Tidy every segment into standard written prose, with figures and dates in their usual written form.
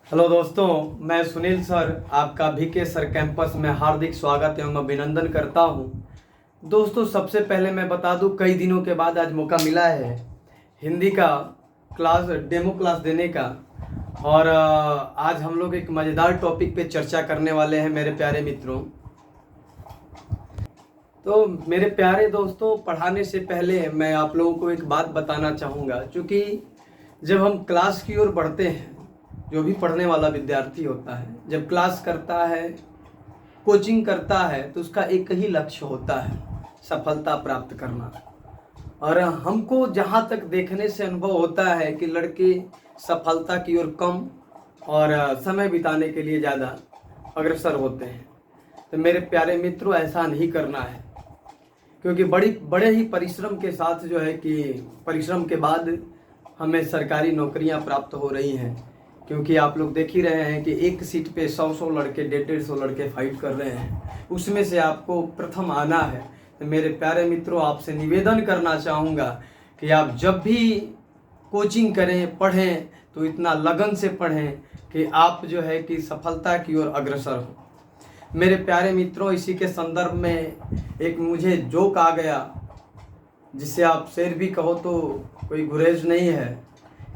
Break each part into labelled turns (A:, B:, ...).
A: Hello दोस्तों, मैं Sunil sir आपका VK सर कैंपस में हार्दिक स्वागत एवं अभिनंदन करता हूं। दोस्तों, सबसे पहले मैं बता दूं, कई दिनों के बाद आज मौका मिला है हिंदी का डेमो क्लास देने का। और आज हम लोग एक मज़ेदार टॉपिक पे चर्चा करने वाले हैं मेरे प्यारे मित्रों। तो मेरे प्यारे दोस्तों, पढ़ाने से पहले मैं आप लोगों को एक बात बताना चाहूँगा। क्योंकि जब हम क्लास की ओर बढ़ते हैं, जो भी पढ़ने वाला विद्यार्थी होता है, जब क्लास करता है, कोचिंग करता है, तो उसका एक ही लक्ष्य होता है, सफलता प्राप्त करना। और हमको जहाँ तक देखने से अनुभव होता है कि लड़के सफलता की ओर कम और समय बिताने के लिए ज़्यादा अग्रसर होते हैं। तो मेरे प्यारे मित्रों, ऐसा नहीं करना है। क्योंकि बड़े ही परिश्रम के साथ जो है कि परिश्रम के बाद हमें सरकारी नौकरियां प्राप्त हो रही हैं। क्योंकि आप लोग देख ही रहे हैं कि एक सीट पे 100 लड़के 150 लड़के फाइट कर रहे हैं, उसमें से आपको प्रथम आना है। तो मेरे प्यारे मित्रों, आपसे निवेदन करना चाहूँगा कि आप जब भी कोचिंग करें, पढ़ें, तो इतना लगन से पढ़ें कि आप जो है कि सफलता की ओर अग्रसर हो। मेरे प्यारे मित्रों, इसी के संदर्भ में एक मुझे जोक आ गया, जिसे आप शेर भी कहो तो कोई गुरेज नहीं है,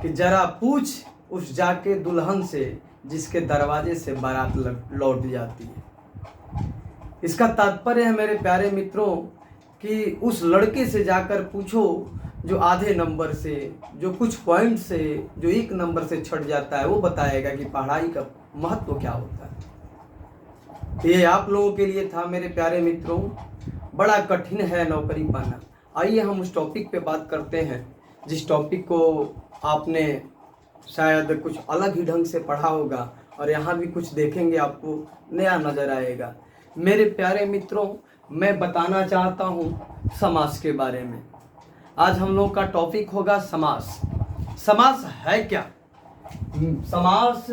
A: कि जरा पूछ उस जाके दुल्हन से जिसके दरवाजे से बारात लौट जाती है। इसका तात्पर्य है मेरे प्यारे मित्रों कि उस लड़के से जाकर पूछो जो आधे नंबर से, जो कुछ पॉइंट से, जो एक नंबर से छट जाता है, वो बताएगा कि पढ़ाई का महत्व क्या होता है। ये आप लोगों के लिए था मेरे प्यारे मित्रों। बड़ा कठिन है नौकरी पाना। आइए हम उस टॉपिक पे बात करते हैं, जिस टॉपिक को आपने शायद कुछ अलग ही ढंग से पढ़ा होगा, और यहाँ भी कुछ देखेंगे आपको नया नज़र आएगा। मेरे प्यारे मित्रों, मैं बताना चाहता हूँ समास के बारे में। आज हम लोग का टॉपिक होगा समास। समास है क्या? समास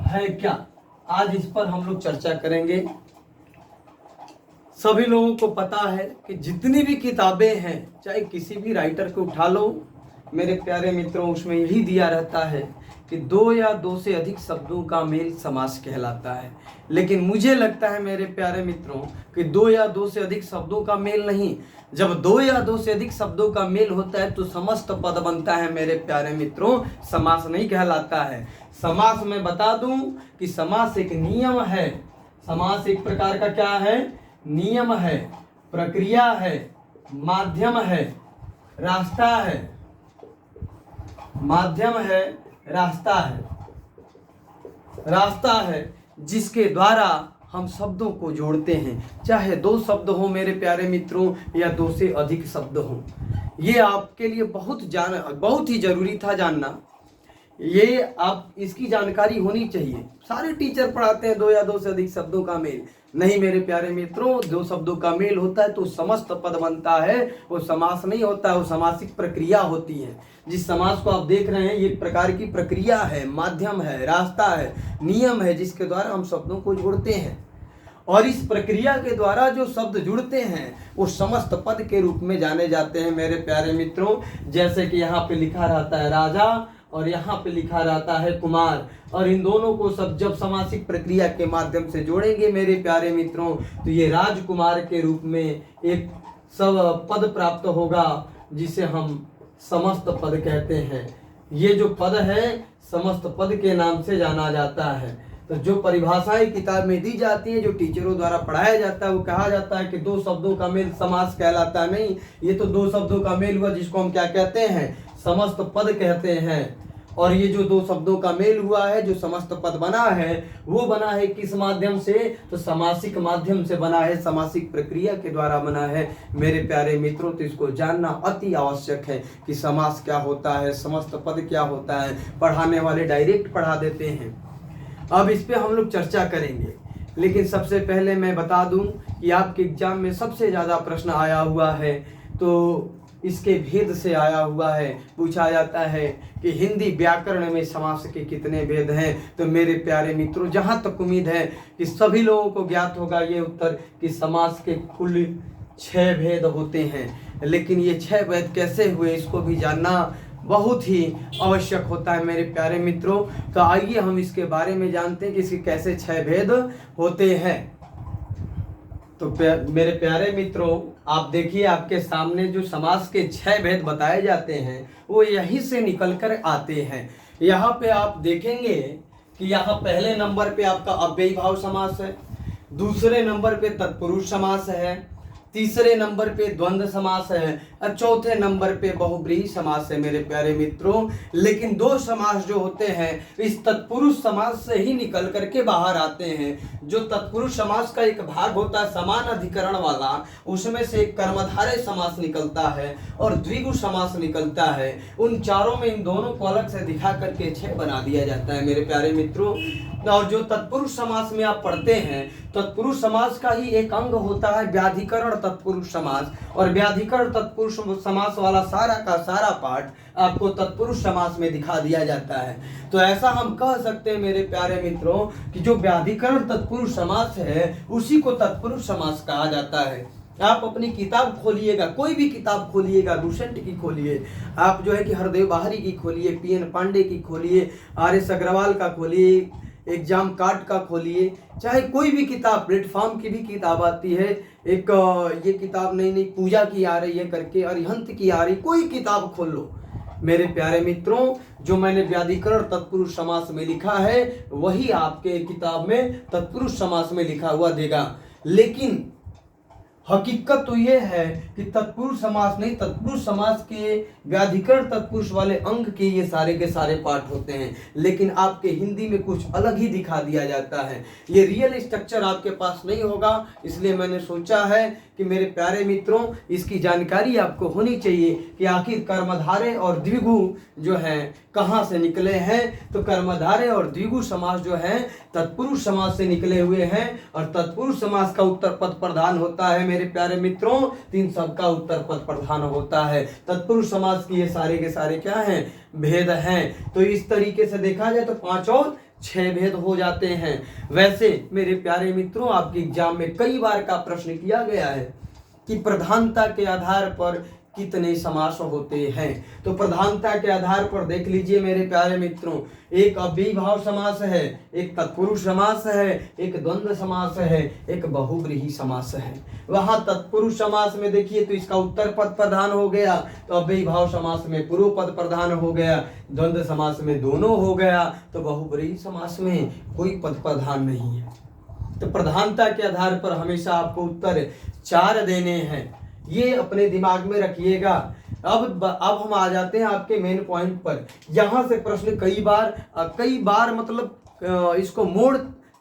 A: है क्या? आज इस पर हम लोग चर्चा करेंगे। सभी लोगों को पता है कि जितनी भी किताबें हैं, चाहे किसी भी राइटर को उठा लो मेरे प्यारे मित्रों, उसमें यही दिया रहता है कि 2 या 2 से अधिक शब्दों का मेल समास कहलाता है। लेकिन मुझे लगता है मेरे प्यारे मित्रों कि 2 या 2 से अधिक शब्दों का मेल नहीं, जब 2 या 2 से अधिक शब्दों का मेल होता है तो समस्त पद बनता है मेरे प्यारे मित्रों, समास नहीं कहलाता है। समास में बता दूं कि समास एक नियम है। समास एक प्रकार का क्या है? नियम है, प्रक्रिया है, माध्यम है, रास्ता है। माध्यम है, रास्ता है। रास्ता है जिसके द्वारा हम शब्दों को जोड़ते हैं, चाहे 2 शब्द हो मेरे प्यारे मित्रों या 2 से अधिक शब्द हो। ये आपके लिए बहुत ही जरूरी था जानना। ये आप इसकी जानकारी होनी चाहिए। सारे टीचर पढ़ाते हैं 2 या 2 से अधिक शब्दों का मेल। नहीं मेरे प्यारे मित्रों, 2 शब्दों का मेल होता है तो समस्त पद बनता है। वो समास नहीं होता है, वो समासिक प्रक्रिया होती है। जिस समास को आप देख रहे हैं, ये एक प्रकार की प्रक्रिया है, माध्यम है, रास्ता है, नियम है, जिसके द्वारा हम शब्दों को जोड़ते हैं। और इस प्रक्रिया के द्वारा जो शब्द जुड़ते हैं वो समस्त पद के रूप में जाने जाते हैं मेरे प्यारे मित्रों। जैसे कि यहाँ पे लिखा रहता है राजा और यहाँ पे लिखा रहता है कुमार, और इन दोनों को सब जब समासिक प्रक्रिया के माध्यम से जोड़ेंगे मेरे प्यारे मित्रों, तो ये राजकुमार के रूप में एक सब पद प्राप्त होगा, जिसे हम समस्त पद कहते हैं। ये जो पद है समस्त पद के नाम से जाना जाता है। तो जो परिभाषाएं किताब में दी जाती हैं, जो टीचरों द्वारा पढ़ाया जाता है, वो कहा जाता है कि 2 शब्दों का मेल समास कहलाता है। नहीं, ये तो 2 शब्दों का मेल हुआ, जिसको हम क्या कहते हैं? समस्त पद कहते हैं। और ये जो 2 शब्दों का मेल हुआ है, जो समस्त पद बना है, वो बना है किस माध्यम से? तो समासिक माध्यम से बना है, समासिक प्रक्रिया के द्वारा बना है मेरे प्यारे मित्रों। तो इसको जानना अति आवश्यक है कि समास क्या होता है, समस्त पद क्या होता है। पढ़ाने वाले डायरेक्ट पढ़ा देते हैं। अब इस पे हम लोग चर्चा करेंगे, लेकिन सबसे पहले मैं बता दूं कि आपके एग्जाम में सबसे ज़्यादा प्रश्न आया हुआ है, तो इसके भेद से आया हुआ है। पूछा जाता है कि हिंदी व्याकरण में समास के कितने भेद हैं। तो मेरे प्यारे मित्रों, जहाँ तक उम्मीद है कि सभी लोगों को ज्ञात होगा ये उत्तर कि समास के कुल 6 भेद होते हैं। लेकिन ये 6 भेद कैसे हुए, इसको भी जानना बहुत ही आवश्यक होता है मेरे प्यारे मित्रों। तो आइए हम इसके बारे में जानते हैं कि इसके कैसे 6 भेद होते हैं। तो मेरे प्यारे मित्रों, आप देखिए आपके सामने जो समास के 6 भेद बताए जाते हैं वो यहीं से निकल कर आते हैं। यहाँ पे आप देखेंगे कि यहाँ पहले नंबर पे आपका अव्ययी भाव समास है, दूसरे नंबर पे तत्पुरुष समास है, तीसरे नंबर पे द्वंद्व समास है और चौथे नंबर पे बहुब्रीहि समास है मेरे प्यारे मित्रों। लेकिन 2 समास जो होते हैं इस तत्पुरुष समास से ही निकल करके बाहर आते हैं। जो तत्पुरुष समास का एक भाग होता है समान अधिकरण वाला, उसमें से एक कर्मधारय समास निकलता है और द्विगु समास निकलता है। उन चारों में इन दोनों को अलग से दिखा करके 6 बना दिया जाता है मेरे प्यारे मित्रों। और जो तत्पुरुष समास में आप पढ़ते हैं, तत्पुरुष समास का ही एक अंग होता है व्याधिकरण तत्पुरुष समास, और व्याधिकरण तत्पुरुष समास वाला सारा का सारा पाठ आपको तत्पुरुष समास में दिखा दिया जाता है। तो ऐसा हम कह सकते हैं मेरे प्यारे मित्रों कि जो व्याधिकरण तत्पुरुष समास है उसी को तत्पुरुष समास कहा जाता है। आप अपनी किताब खोलिएगा, कोई भी किताब खोलिएगा, लुसेंट की खोलिए, आप जो है कि हरदेव बाहरी की खोलिए, पीएन पांडे की खोलिए, आर.एस. अग्रवाल का खोलिए, एग्जाम कार्ड का खोलिए, चाहे कोई भी किताब, प्लेटफॉर्म की भी किताब आती है, एक ये किताब नई पूजा की आ रही है करके, अरिहंत की आ रही, कोई किताब खोल लो मेरे प्यारे मित्रों, जो मैंने व्याधिकरण तत्पुरुष समास में लिखा है वही आपके किताब में तत्पुरुष समास में लिखा हुआ देगा। लेकिन हकीकत तो ये है कि तत्पुरुष समास नहीं, तत्पुरुष समास के व्याधिकरण तत्पुरुष वाले अंग के ये सारे के सारे पाठ होते हैं, लेकिन आपके हिंदी में कुछ अलग ही दिखा दिया जाता है। ये रियल स्ट्रक्चर आपके पास नहीं होगा, इसलिए मैंने सोचा है कि मेरे प्यारे मित्रों इसकी जानकारी आपको होनी चाहिए कि आखिर कर्मधारय और द्विगु जो है कहाँ से निकले हैं। तो कर्मधारय और द्विगु समास जो है तत्पुरुष समास से निकले हुए हैं, और तत्पुरुष समास का उत्तर पद प्रधान होता है मेरे प्यारे मित्रों, 3 शब्द का उत्तर पद प्रधान होता है। तत्पुरुष समास की ये सारे के सारे क्या हैं, भेद हैं। तो इस तरीके से देखा जाए तो 5 और 6 भेद हो जाते हैं। वैसे मेरे प्यारे मित्रों आपके एग्जाम में कई बार का प्रश्न किया गया है कि प्रधानता के आधार पर कितने समास होते हैं। तो प्रधानता के आधार पर देख लीजिए मेरे प्यारे मित्रों, एक अव्ययी भाव समास है, एक तत्पुरुष समास है, एक द्वंद्व समास है, एक बहुब्रीहि समास है। वहां तत्पुरुष समास में देखिए तो इसका उत्तर पद प्रधान हो गया, तो अव्ययी भाव समास में पूर्व पद प्रधान हो गया, द्वंद्व समास में दोनों हो गया, तो बहुब्रीहि समास में कोई पद प्रधान नहीं है। तो प्रधानता के आधार पर हमेशा आपको उत्तर 4 देने हैं, ये अपने दिमाग में रखिएगा। अब हम आ जाते हैं आपके मेन पॉइंट पर। यहाँ से प्रश्न कई बार मतलब इसको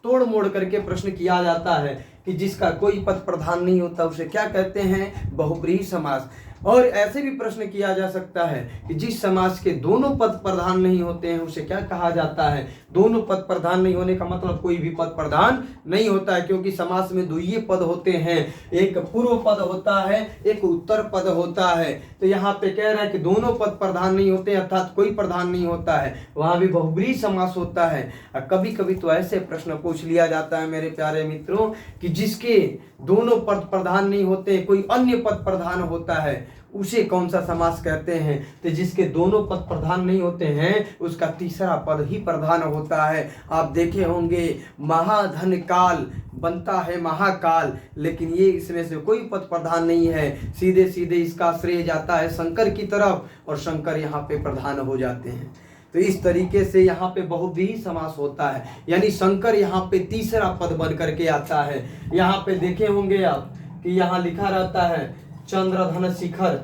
A: तोड़ मोड़ करके प्रश्न किया जाता है कि जिसका कोई पद प्रधान नहीं होता उसे क्या कहते हैं, बहुब्रीहि समास। और ऐसे भी प्रश्न किया जा सकता है कि जिस समास के दोनों पद प्रधान नहीं होते हैं उसे क्या कहा जाता है। दोनों पद प्रधान नहीं होने का मतलब कोई भी पद प्रधान नहीं होता है, क्योंकि समास में 2 ही पद होते हैं, एक पूर्व पद होता है, एक उत्तर पद होता है। तो यहाँ पे कह रहा है कि दोनों पद प्रधान नहीं होते, अर्थात कोई प्रधान नहीं होता है, वहां भी बहुब्रीहि समास होता है। कभी कभी तो ऐसे प्रश्न पूछ लिया जाता है मेरे प्यारे मित्रों कि जिसके दोनों पद प्रधान नहीं होते, कोई अन्य पद प्रधान होता है, उसे कौन सा समास कहते हैं। तो जिसके दोनों पद प्रधान नहीं होते हैं उसका तीसरा पद ही प्रधान होता है। आप देखे होंगे महाधन काल बनता है महाकाल, लेकिन ये इसमें से कोई पद प्रधान नहीं है, सीधे सीधे इसका श्रेय जाता है शंकर की तरफ, और शंकर यहाँ पे प्रधान हो जाते हैं। तो इस तरीके से यहाँ पे बहुब्रीहि समास होता है, यानी शंकर यहाँ पे तीसरा पद बन करके आता है। यहाँ पे देखे होंगे आप कि यहाँ लिखा रहता है चंद्रधन शिखर,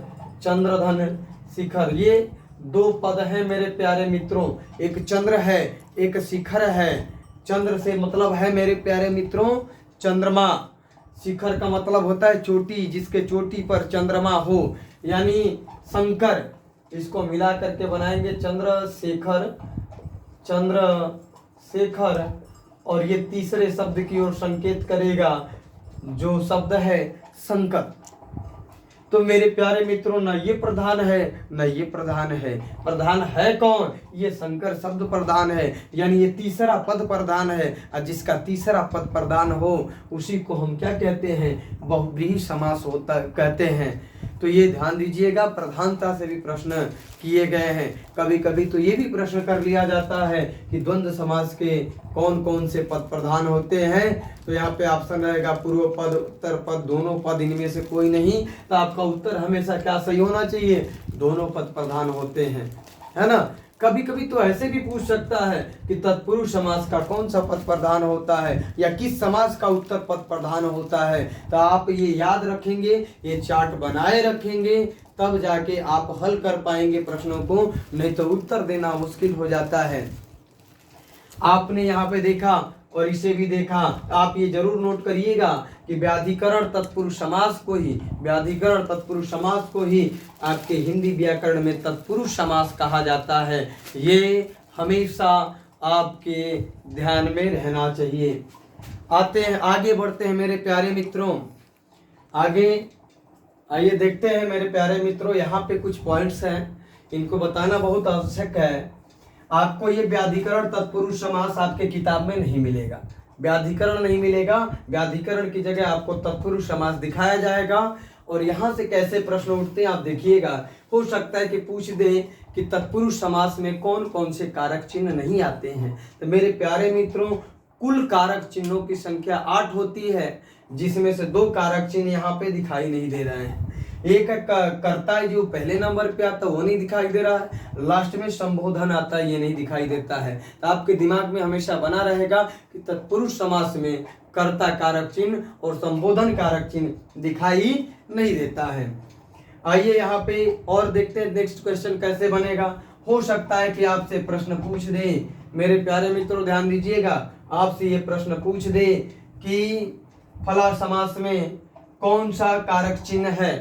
A: चंद्रधन शिखर, ये 2 पद हैं मेरे प्यारे मित्रों, एक चंद्र है एक शिखर है। चंद्र से मतलब है मेरे प्यारे मित्रों चंद्रमा, शिखर का मतलब होता है चोटी, जिसके चोटी पर चंद्रमा हो, यानी शंकर। इसको मिला करके बनाएंगे चंद्रशेखर, चंद्रशेखर, और ये तीसरे शब्द की ओर संकेत करेगा जो शब्द है शंकर। तो मेरे प्यारे मित्रों ना ये प्रधान है ना ये प्रधान है, प्रधान है कौन, ये शंकर शब्द प्रधान है, यानी ये तीसरा पद प्रधान है, और जिसका तीसरा पद प्रधान हो उसी को हम क्या कहते हैं, बहुब्रीहि समास होता कहते हैं। तो तो ये ध्यान दीजिएगा, प्रधानता से भी प्रश्न किए गए हैं। कभी कभी तो ये भी प्रश्न कर लिया जाता है कि द्वंद्व समास के कौन कौन से पद प्रधान होते हैं। तो यहाँ पे ऑप्शन रहेगा पूर्व पद, उत्तर पद, दोनों पद, इनमें से कोई नहीं। तो आपका उत्तर हमेशा क्या सही होना चाहिए, दोनों पद प्रधान होते हैं, है ना। कभी कभी तो ऐसे भी पूछ सकता है कि तत्पुरुष समास का कौन सा पद प्रधान होता है या किस समास का उत्तर पद प्रधान होता है। तो आप ये याद रखेंगे, ये चार्ट बनाए रखेंगे, तब जाके आप हल कर पाएंगे प्रश्नों को, नहीं तो उत्तर देना मुश्किल हो जाता है। आपने यहाँ पे देखा और इसे भी देखा, आप ये जरूर नोट करिएगा कि व्याधिकरण तत्पुरुष समास को ही, व्याधिकरण तत्पुरुष समास को ही आपके हिंदी व्याकरण में तत्पुरुष समास कहा जाता है। ये हमेशा आपके ध्यान में रहना चाहिए। आते हैं, आगे बढ़ते हैं मेरे प्यारे मित्रों, आगे आइए देखते हैं मेरे प्यारे मित्रों। यहाँ पे कुछ पॉइंट्स हैं, इनको बताना बहुत आवश्यक है। आपको ये व्याधिकरण तत्पुरुष समास आपके किताब में नहीं मिलेगा, व्याधिकरण नहीं मिलेगा, व्याधिकरण की जगह आपको तत्पुरुष समास दिखाया जाएगा। और यहाँ से कैसे प्रश्न उठते हैं आप देखिएगा। हो सकता है कि पूछ दे कि तत्पुरुष समास में कौन कौन से कारक चिन्ह नहीं आते हैं। तो मेरे प्यारे मित्रों, कुल कारक चिन्हों की संख्या 8 होती है, जिसमें से 2 कारक चिन्ह यहाँ पे दिखाई नहीं दे रहे हैं। एक कर्ता है जो पहले नंबर पे आता है, वो नहीं दिखाई दे रहा है। लास्ट में संबोधन आता है, ये नहीं दिखाई देता है। तो आपके दिमाग में हमेशा बना रहेगा कि तत्पुरुष समास में कर्ता कारक चिन्ह और संबोधन कारक चिन्ह दिखाई नहीं देता है। आइए यहाँ पे और देखते हैं नेक्स्ट क्वेश्चन कैसे बनेगा। हो सकता है कि आपसे प्रश्न पूछ दे, मेरे प्यारे मित्रों ध्यान दीजिएगा, आपसे ये प्रश्न पूछ दे कि फला समास में कौन सा कारक चिन्ह है,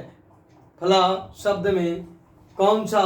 A: फला शब्द में कौन सा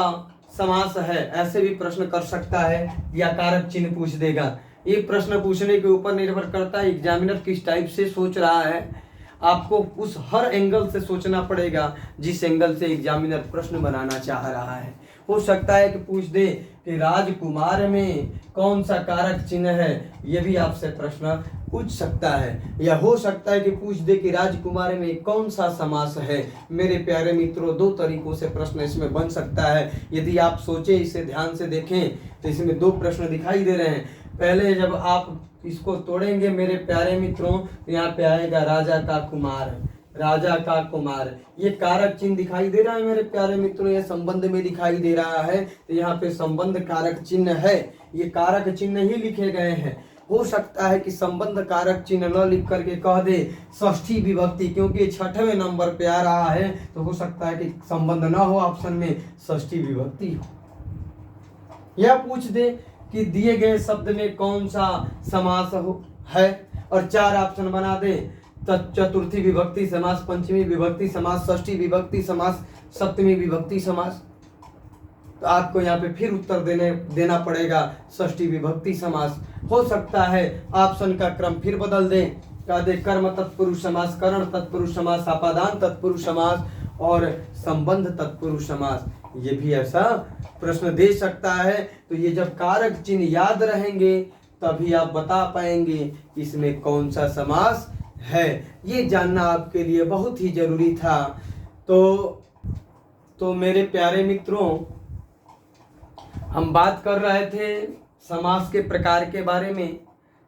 A: समास है, ऐसे भी प्रश्न कर सकता है, या कारक चिन्ह पूछ देगा। ये प्रश्न पूछने के ऊपर निर्भर करता है एग्जामिनर किस टाइप से सोच रहा है। आपको उस हर एंगल से सोचना पड़ेगा जिस एंगल से एग्जामिनर प्रश्न बनाना चाह रहा है। हो सकता है कि पूछ दे कि राजकुमार में कौन सा कारक चिन्ह है, ये भी आपसे प्रश्न पूछ सकता है। या हो सकता है कि पूछ दे कि राजकुमार में कौन सा समास है। मेरे प्यारे मित्रों, 2 तरीकों से प्रश्न इसमें बन सकता है। यदि आप सोचे, इसे ध्यान से देखें, तो इसमें 2 प्रश्न दिखाई दे रहे हैं। पहले जब आप इसको तोड़ेंगे मेरे प्यारे मित्रों, तो यहाँ पे आएगा राजा का कुमार, राजा का कुमार, ये कारक चिन्ह दिखाई दे रहा है मेरे प्यारे मित्रों, ये संबंध में दिखाई दे रहा है। तो यहाँ पे संबंध कारक चिन्ह है, ये कारक चिन्ह ही लिखे गए हैं। हो सकता है कि संबंध कारक चिन्ह न लिख करके कह दे षष्ठी विभक्ति, क्योंकि 6वें नंबर पे आ रहा है, तो हो सकता है कि संबंध ना हो, ऑप्शन में षष्ठी विभक्ति हो। यह पूछ दे कि दिए गए शब्द में कौन सा समास है, और 4 ऑप्शन बना दे, चतुर्थी विभक्ति समास, पंचमी विभक्ति समास, षष्ठी विभक्ति समास, सप्तमी विभक्ति समास। तो आपको यहाँ पे फिर उत्तर देना पड़ेगा षष्ठी विभक्ति समास। हो सकता है ऑप्शन का क्रम फिर बदल दे, कह दे कर्म तत्पुरुष समास, करण तत्पुरुष समास, अपादान तत्पुरुष समास और संबंध तत्पुरुष समास। ये भी ऐसा प्रश्न दे सकता है। तो ये जब कारक चिन्ह याद रहेंगे तभी आप बता पाएंगे इसमें कौन सा समास है। ये जानना आपके लिए बहुत ही जरूरी था। तो मेरे प्यारे मित्रों, हम बात कर रहे थे समास के प्रकार के बारे में,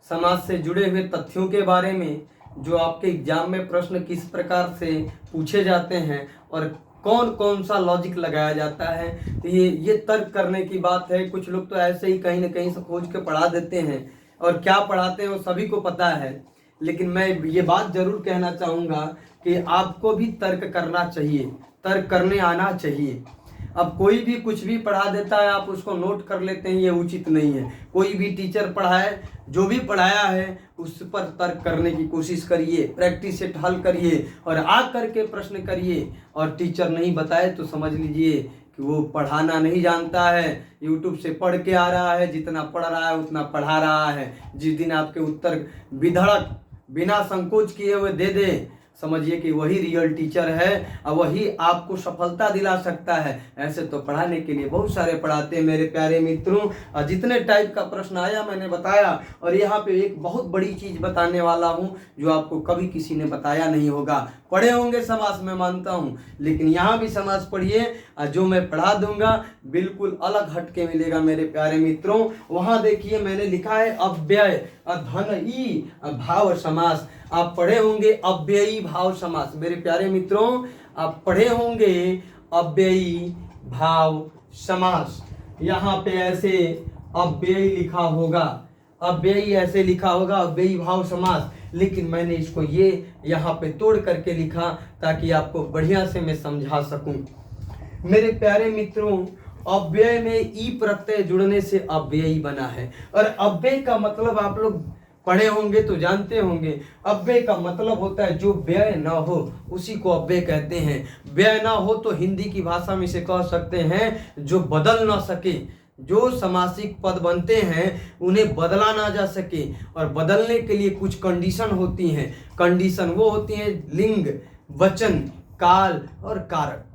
A: समास से जुड़े हुए तथ्यों के बारे में, जो आपके एग्जाम में प्रश्न किस प्रकार से पूछे जाते हैं और कौन कौन सा लॉजिक लगाया जाता है। तो ये तर्क करने की बात है। कुछ लोग तो ऐसे ही कहीं ना कहीं से खोज के पढ़ा देते हैं, और क्या पढ़ाते हैं वो सभी को पता है। लेकिन मैं ये बात जरूर कहना चाहूँगा कि आपको भी तर्क करना चाहिए, तर्क करने आना चाहिए। अब कोई भी कुछ भी पढ़ा देता है, आप उसको नोट कर लेते हैं, ये उचित नहीं है। कोई भी टीचर पढ़ाए, जो भी पढ़ाया है उस पर तर्क करने की कोशिश करिए, प्रैक्टिस सेट हल करिए और आ करके प्रश्न करिए। और टीचर नहीं बताए तो समझ लीजिए कि वो पढ़ाना नहीं जानता है, यूट्यूब से पढ़ के आ रहा है, जितना पढ़ रहा है उतना पढ़ा रहा है। जिस दिन आपके उत्तर विधड़क बिना संकोच किए हुए दे दे, समझिए कि वही रियल टीचर है और वही आपको सफलता दिला सकता है। ऐसे तो पढ़ाने के लिए बहुत सारे पढ़ाते हैं मेरे प्यारे मित्रों। और जितने टाइप का प्रश्न आया मैंने बताया, और यहाँ पे एक बहुत बड़ी चीज बताने वाला हूँ जो आपको कभी किसी ने बताया नहीं होगा। पढ़े होंगे समास मैं मानता हूँ, लेकिन यहाँ भी समास पढ़िए और जो मैं पढ़ा दूंगा बिल्कुल अलग हटके मिलेगा मेरे प्यारे मित्रों। वहां देखिए मैंने लिखा है अव्यय अधनई भाव समास। आप पढ़े होंगे अव्ययी भाव समास। मेरे प्यारे मित्रों आप पढ़े होंगे अव्ययी भाव समास। यहाँ पे ऐसे अव्ययी लिखा होगा, अव्ययी ऐसे लिखा होगा अव्ययी भाव समास, लेकिन मैंने इसको ये यहाँ पे तोड़ करके लिखा ताकि आपको बढ़िया से मैं समझा सकूं। मेरे प्यारे मित्रों अव्यय में ई प्रत्यय जुड़ने से अव्ययी बना है, और अव्यय का मतलब आप लोग पढ़े होंगे तो जानते होंगे। अव्यय का मतलब होता है जो व्यय ना हो उसी को अव्यय कहते हैं। व्यय ना हो तो हिंदी की भाषा में से कह सकते हैं जो बदल ना सके। जो समासिक पद बनते हैं उन्हें बदला ना जा सके, और बदलने के लिए कुछ कंडीशन होती हैं। कंडीशन वो होती हैं लिंग, वचन, काल और कारक।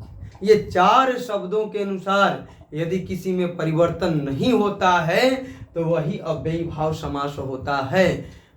A: ये चार शब्दों के अनुसार यदि किसी में परिवर्तन नहीं होता है तो वही अव्ययी भाव समास होता है।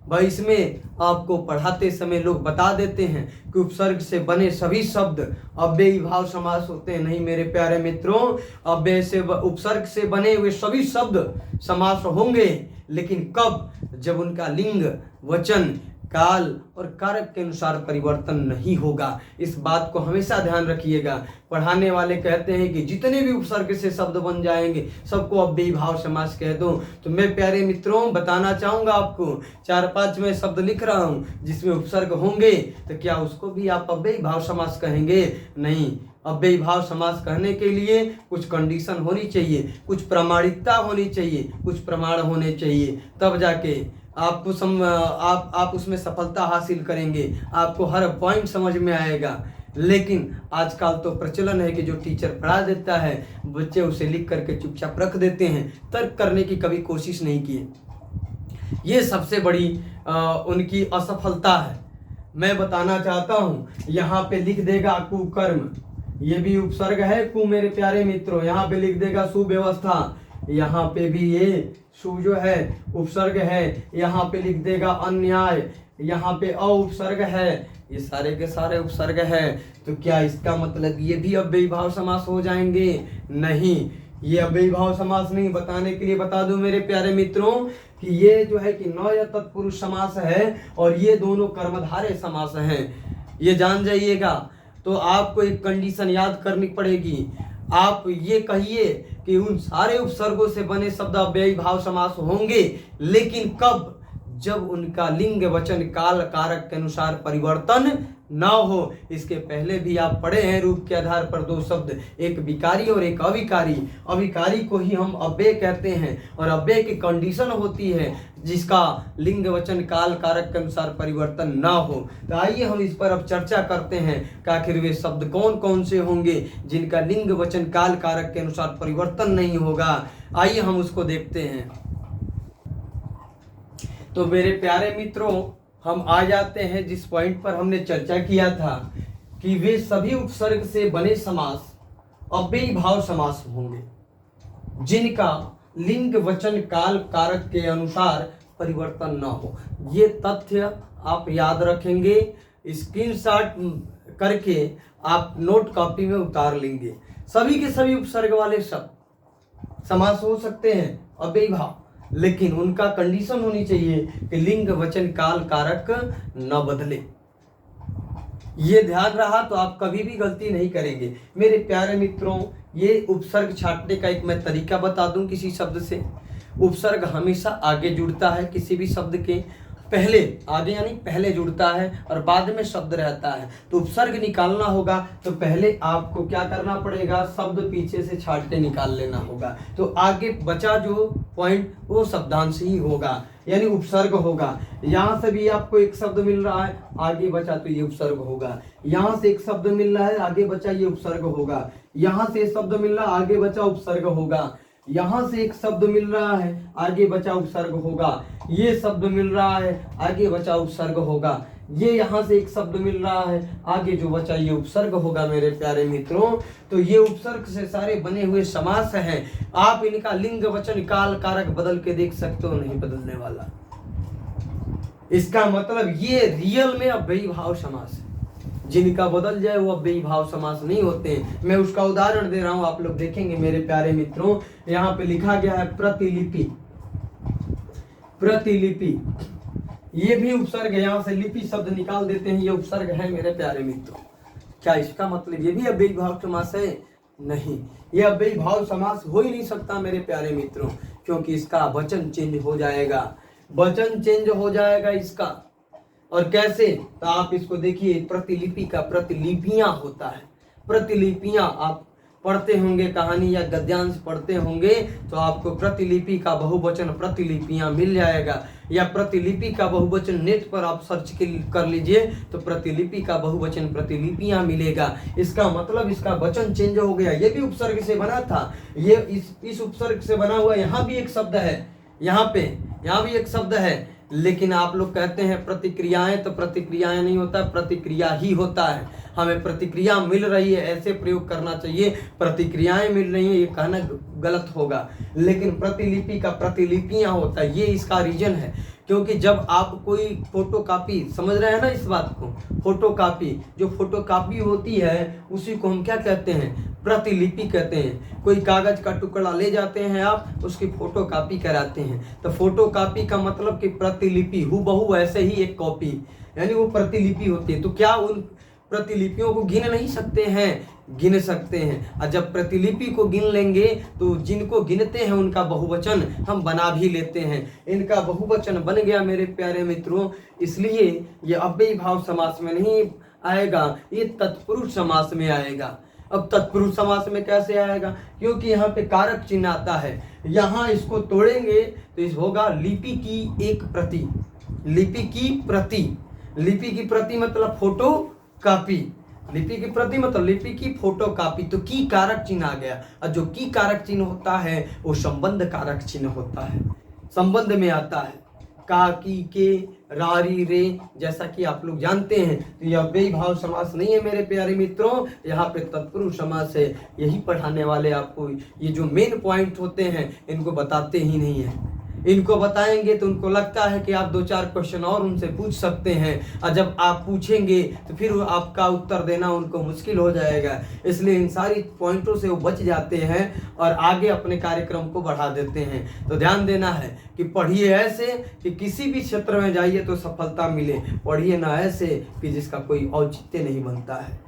A: भाई इसमें आपको पढ़ाते समय लोग बता देते हैं कि उपसर्ग से बने सभी शब्द अव्ययी भाव समास होते हैं। नहीं मेरे प्यारे मित्रों, अव्यय से उपसर्ग से बने हुए सभी शब्द समास होंगे, लेकिन कब? जब उनका लिंग, वचन, काल और कारक के अनुसार परिवर्तन नहीं होगा। इस बात को हमेशा ध्यान रखिएगा। पढ़ाने वाले कहते हैं कि जितने भी उपसर्ग से शब्द बन जाएंगे सबको अव्ययी भाव समास कह दो। तो मैं प्यारे मित्रों बताना चाहूंगा आपको 4-5 मैं शब्द लिख रहा हूं जिसमें उपसर्ग होंगे, तो क्या उसको भी आप अव्ययी भाव समास कहेंगे? नहीं। अव्ययी भाव समास कहने के लिए कुछ कंडीशन होनी चाहिए, कुछ प्रामाणिकता होनी चाहिए, कुछ प्रमाण होने चाहिए, तब जाके आपको आप उसमें सफलता हासिल करेंगे। आपको हर पॉइंट समझ में आएगा। लेकिन आजकल तो प्रचलन है कि जो टीचर पढ़ा देता है बच्चे उसे लिख करके चुपचाप रख देते हैं, तर्क करने की कभी कोशिश नहीं की। ये सबसे बड़ी उनकी असफलता है। मैं बताना चाहता हूँ, यहाँ पे लिख देगा कुकर्म, ये भी उपसर्ग है कु मेरे प्यारे मित्रों। यहाँ पे लिख देगा सुव्यवस्था, यहाँ पे भी ये सु जो है उपसर्ग है। यहाँ पे लिख देगा अन्याय, यहाँ पे अ उपसर्ग है। ये सारे के सारे उपसर्ग है। तो क्या इसका मतलब ये भी अव्ययी भाव समास हो जाएंगे? नहीं, ये अव्ययी भाव समास नहीं। बताने के लिए बता दूं मेरे प्यारे मित्रों कि ये जो है कि नौ या तत्पुरुष समास है और ये दोनों कर्मधारय समास हैं। ये जान जाइएगा। तो आपको एक कंडीशन याद करनी पड़ेगी। आप ये कहिए कि उन सारे उपसर्गों से बने शब्द अव्ययी भाव समास होंगे, लेकिन कब? जब उनका लिंग, वचन, काल, कारक के अनुसार परिवर्तन ना हो। इसके पहले भी आप पढ़े हैं रूप के आधार पर दो शब्द, एक विकारी और एक अविकारी। अविकारी को ही हम अव्यय कहते हैं, और अव्यय की कंडीशन होती है जिसका लिंग, वचन, काल, कारक के अनुसार परिवर्तन ना हो। तो आइए हम इस पर अब चर्चा करते हैं कि आखिर वे शब्द कौन कौन से होंगे जिनका लिंग, वचन, काल, कारक के अनुसार परिवर्तन नहीं होगा। आइए हम उसको देखते हैं। तो मेरे प्यारे मित्रों हम आ जाते हैं जिस पॉइंट पर हमने चर्चा किया था कि वे सभी उपसर्ग से बने समास अव्ययी भाव समास होंगे जिनका लिंग, वचन, काल, कारक के अनुसार परिवर्तन ना हो। ये तथ्य आप याद रखेंगे, स्क्रीनशॉट करके आप नोट कॉपी में उतार लेंगे। सभी के सभी उपसर्ग वाले शब्द समास हो सकते हैं अव्ययी भाव, लेकिन उनका कंडीशन होनी चाहिए कि लिंग, वचन, काल, कारक न बदले। ये ध्यान रहा तो आप कभी भी गलती नहीं करेंगे। मेरे प्यारे मित्रों ये उपसर्ग छांटने का एक मैं तरीका बता दूं किसी शब्द से। उपसर्ग हमेशा आगे जुड़ता है, किसी भी शब्द के पहले, आगे यानी पहले जुड़ता है और बाद में शब्द रहता है। तो उपसर्ग निकालना होगा तो पहले आपको क्या करना पड़ेगा, शब्द पीछे से छांट के निकाल लेना होगा। तो आगे बचा जो पॉइंट वो शब्दांश ही होगा, यानी उपसर्ग होगा। यहाँ से भी आपको एक शब्द मिल रहा है, आगे बचा तो ये उपसर्ग होगा। यहाँ से एक शब्द मिल रहा है, आगे बचा ये उपसर्ग होगा। यहाँ से शब्द मिल रहा है, आगे बचा उपसर्ग होगा। यहाँ से एक शब्द मिल रहा है, आगे बचा उपसर्ग होगा। ये शब्द मिल रहा है, आगे बचा उपसर्ग होगा। ये यहाँ से एक शब्द मिल रहा है, आगे जो बचा ये उपसर्ग होगा मेरे प्यारे मित्रों। तो ये उपसर्ग से सारे बने हुए समास हैं। आप इनका लिंग वचन काल कारक बदल के देख सकते हो, नहीं बदलने वाला। इसका मतलब ये रियल में अव्ययी भाव समास है। जिनका बदल जाए वो अव्ययी भाव समास नहीं होते हैं। मैं उसका उदाहरण दे रहा हूं, आप लोग देखेंगे मेरे प्यारे मित्रों। यहाँ पे लिखा गया है प्रतिलिपि। प्रतिलिपि ये भी उपसर्ग है, यहाँ से लिपि शब्द निकाल देते हैं, ये उपसर्ग है मेरे प्यारे मित्रों। क्या इसका मतलब ये भी अव्ययी भाव समास है? नहीं, ये अव्ययी भाव समास हो ही नहीं सकता मेरे प्यारे मित्रों, क्योंकि इसका वचन चेंज हो जाएगा, वचन चेंज हो जाएगा इसका। और कैसे? तो आप इसको देखिए, प्रतिलिपि का प्रतिलिपियां होता है। प्रतिलिपियां आप पढ़ते होंगे, कहानी या गद्यांश पढ़ते होंगे तो आपको प्रतिलिपि का बहुवचन प्रतिलिपियां मिल जाएगा, या प्रतिलिपि का बहुवचन नेट पर आप सर्च कर लीजिए तो प्रतिलिपि का बहुवचन प्रतिलिपियां मिलेगा। इसका मतलब इसका वचन चेंज हो गया। ये भी उपसर्ग से बना था, ये इस उपसर्ग से बना हुआ। यहाँ भी एक शब्द है, यहाँ भी एक शब्द है, लेकिन आप लोग कहते हैं प्रतिक्रियाएं, तो प्रतिक्रियाएं नहीं होता, प्रतिक्रिया ही होता है। हमें प्रतिक्रिया मिल रही है ऐसे प्रयोग करना चाहिए, प्रतिक्रियाएं मिल रही हैं ये कहना गलत होगा। लेकिन प्रतिलिपि का प्रतिलिपियां होता है, ये इसका रीजन है। क्योंकि जब आप कोई फोटोकॉपी, समझ रहे हैं ना इस बात को, फोटोकॉपी, जो फोटोकॉपी होती है उसी को हम क्या कहते हैं? प्रतिलिपि कहते हैं। कोई कागज का टुकड़ा ले जाते हैं आप, उसकी फोटोकॉपी कराते हैं, तो फोटोकॉपी का मतलब कि प्रतिलिपि, हूबहू ऐसे ही एक कॉपी, यानी वो प्रतिलिपि होती है। तो क्या उन प्रतिलिपियों को गिन नहीं सकते हैं? गिन सकते हैं। और जब प्रतिलिपि को गिन लेंगे तो जिनको गिनते हैं उनका बहुवचन हम बना भी लेते हैं। इनका बहुवचन बन गया मेरे प्यारे मित्रों, इसलिए ये अव्ययी भाव समास में नहीं आएगा, ये तत्पुरुष समास में आएगा। अब तत्पुरुष समास में कैसे आएगा? क्योंकि यहाँ पे कारक चिन्ह आता है। यहाँ इसको तोड़ेंगे तो इस होगा लिपि की एक प्रति। लिपि की प्रति, लिपि की प्रति मतलब फोटो कॉपी, लिपि की प्रति मतलब लिपि की फोटो कॉपी। तो की कारक चिन्ह आ गया, और जो की कारक चिन्ह होता है वो संबंध कारक चिन्ह होता है, संबंध में आता है। का, की, के, रारी, रे, जैसा कि आप लोग जानते हैं। तो यह अव्ययी भाव समास नहीं है मेरे प्यारे मित्रों, यहाँ पे तत्पुरुष समास है। यही पढ़ाने वाले आपको ये जो मेन पॉइंट होते हैं इनको बताते ही नहीं है। इनको बताएंगे तो उनको लगता है कि आप 2-4 क्वेश्चन और उनसे पूछ सकते हैं, और जब आप पूछेंगे तो फिर आपका उत्तर देना उनको मुश्किल हो जाएगा। इसलिए इन सारी पॉइंटों से वो बच जाते हैं और आगे अपने कार्यक्रम को बढ़ा देते हैं। तो ध्यान देना है कि पढ़िए ऐसे कि किसी भी क्षेत्र में जाइए तो सफलता मिले, पढ़िए ना ऐसे कि जिसका कोई औचित्य नहीं बनता है,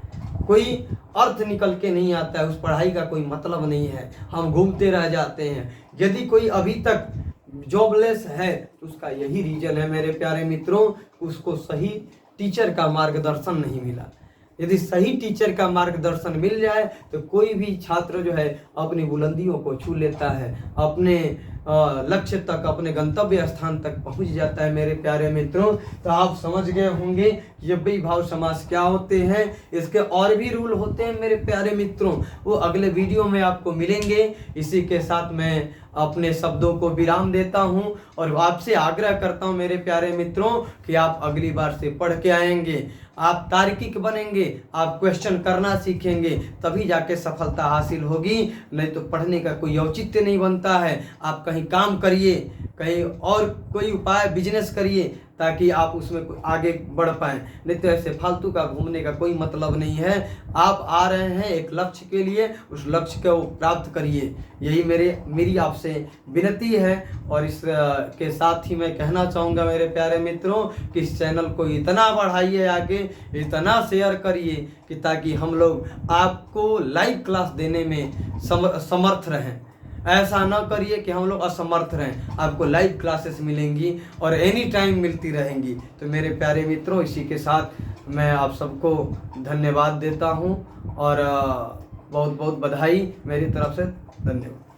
A: कोई अर्थ निकल के नहीं आता है, उस पढ़ाई का कोई मतलब नहीं है, हम घूमते रह जाते हैं। यदि कोई अभी तक जॉबलेस है तो उसका यही रीजन है मेरे प्यारे मित्रों, उसको सही टीचर का मार्गदर्शन नहीं मिला। यदि सही टीचर का मार्गदर्शन मिल जाए तो कोई भी छात्र जो है अपनी बुलंदियों को छू लेता है, अपने लक्ष्य तक, अपने गंतव्य स्थान तक पहुंच जाता है मेरे प्यारे मित्रों। तो आप समझ गए होंगे ये अव्ययी भाव समास क्या होते हैं। इसके और भी रूल होते हैं मेरे प्यारे मित्रों, वो अगले वीडियो में आपको मिलेंगे। इसी के साथ मैं अपने शब्दों को विराम देता हूं और आपसे आग्रह करता हूं मेरे प्यारे मित्रों कि आप अगली बार से पढ़ के आएंगे, आप तार्किक बनेंगे, आप क्वेश्चन करना सीखेंगे, तभी जाके सफलता हासिल होगी। नहीं तो पढ़ने का कोई औचित्य नहीं बनता है। आप कहीं काम करिए, कहीं और कोई उपाय बिजनेस करिए ताकि आप उसमें आगे बढ़ पाएं, नहीं तो ऐसे फालतू का घूमने का कोई मतलब नहीं है। आप आ रहे हैं एक लक्ष्य के लिए, उस लक्ष्य को प्राप्त करिए, यही मेरी आपसे विनती है। और इस के साथ ही मैं कहना चाहूँगा मेरे प्यारे मित्रों कि इस चैनल को इतना बढ़ाइए आगे, इतना शेयर करिए कि ताकि हम लोग आपको लाइव क्लास देने में समर्थ रहें। ऐसा ना करिए कि हम लोग असमर्थ रहें, आपको लाइव क्लासेस मिलेंगी और एनी टाइम मिलती रहेंगी। तो मेरे प्यारे मित्रों, इसी के साथ मैं आप सबको धन्यवाद देता हूं और बहुत बहुत बधाई मेरी तरफ से। धन्यवाद।